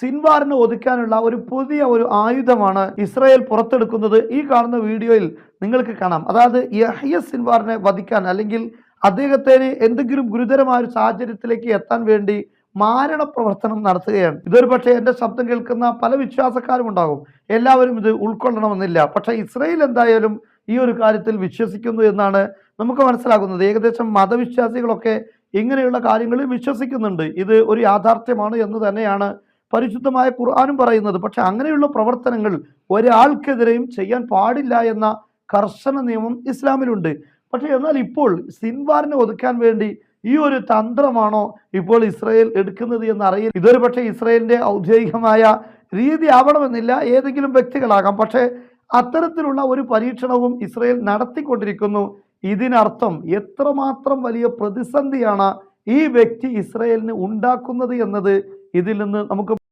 സിൻവാറിനെ ഒതുക്കാനുള്ള ഒരു പുതിയ ആയുധമാണ് ഇസ്രായേൽ പുറത്തെടുക്കുന്നത്. ഈ കാണുന്ന വീഡിയോയിൽ നിങ്ങൾക്ക് കാണാം. അതായത് യഹ്യ സിൻവാറിനെ വധിക്കാൻ അല്ലെങ്കിൽ അദ്ദേഹത്തിന് എന്തെങ്കിലും ഗുരുതരമായ ഒരു സാഹചര്യത്തിലേക്ക് എത്താൻ വേണ്ടി മാരണ പ്രവർത്തനം നടത്തുകയാണ്. ഇതൊരു പക്ഷേ എൻ്റെ ശബ്ദം കേൾക്കുന്ന പല വിശ്വാസക്കാരും ഉണ്ടാകും. എല്ലാവരും ഇത് ഉൾക്കൊള്ളണമെന്നില്ല. പക്ഷേ ഇസ്രായേൽ എന്തായാലും ഈ ഒരു കാര്യത്തിൽ വിശ്വസിക്കുന്നു എന്നാണ് നമുക്ക് മനസ്സിലാകുന്നത്. ഏകദേശം മതവിശ്വാസികളൊക്കെ ഇങ്ങനെയുള്ള കാര്യങ്ങളിൽ വിശ്വസിക്കുന്നുണ്ട്. ഇത് ഒരു യാഥാർത്ഥ്യമാണ് എന്ന് തന്നെയാണ് പരിശുദ്ധമായ ഖുർആനും പറയുന്നത്. പക്ഷെ അങ്ങനെയുള്ള പ്രവർത്തനങ്ങൾ ഒരാൾക്കെതിരെയും ചെയ്യാൻ പാടില്ല എന്ന കർശന നിയമം ഇസ്ലാമിലുണ്ട്. പക്ഷെ എന്നാൽ ഇപ്പോൾ സിൻവാറിനെ ഒതുക്കാൻ വേണ്ടി ഈ ഒരു തന്ത്രമാണോ ഇപ്പോൾ ഇസ്രായേൽ എടുക്കുന്നത് എന്ന് അറിയില്ല. ഇതൊരു പക്ഷേ ഇസ്രായേലിന്റെ ഔദ്യോഗികമായ രീതി ആവണമെന്നില്ല, ഏതെങ്കിലും വ്യക്തികളാകാം. പക്ഷേ അത്തരത്തിലുള്ള ഒരു പരീക്ഷണവും ഇസ്രായേൽ നടത്തിക്കൊണ്ടിരിക്കുന്നു. ഇതിനർത്ഥം എത്രമാത്രം വലിയ പ്രതിസന്ധിയാണ് ഈ വ്യക്തി ഇസ്രായേലിന് ഉണ്ടാക്കുന്നത് എന്നത് ഇതിൽ നിന്ന് നമുക്ക്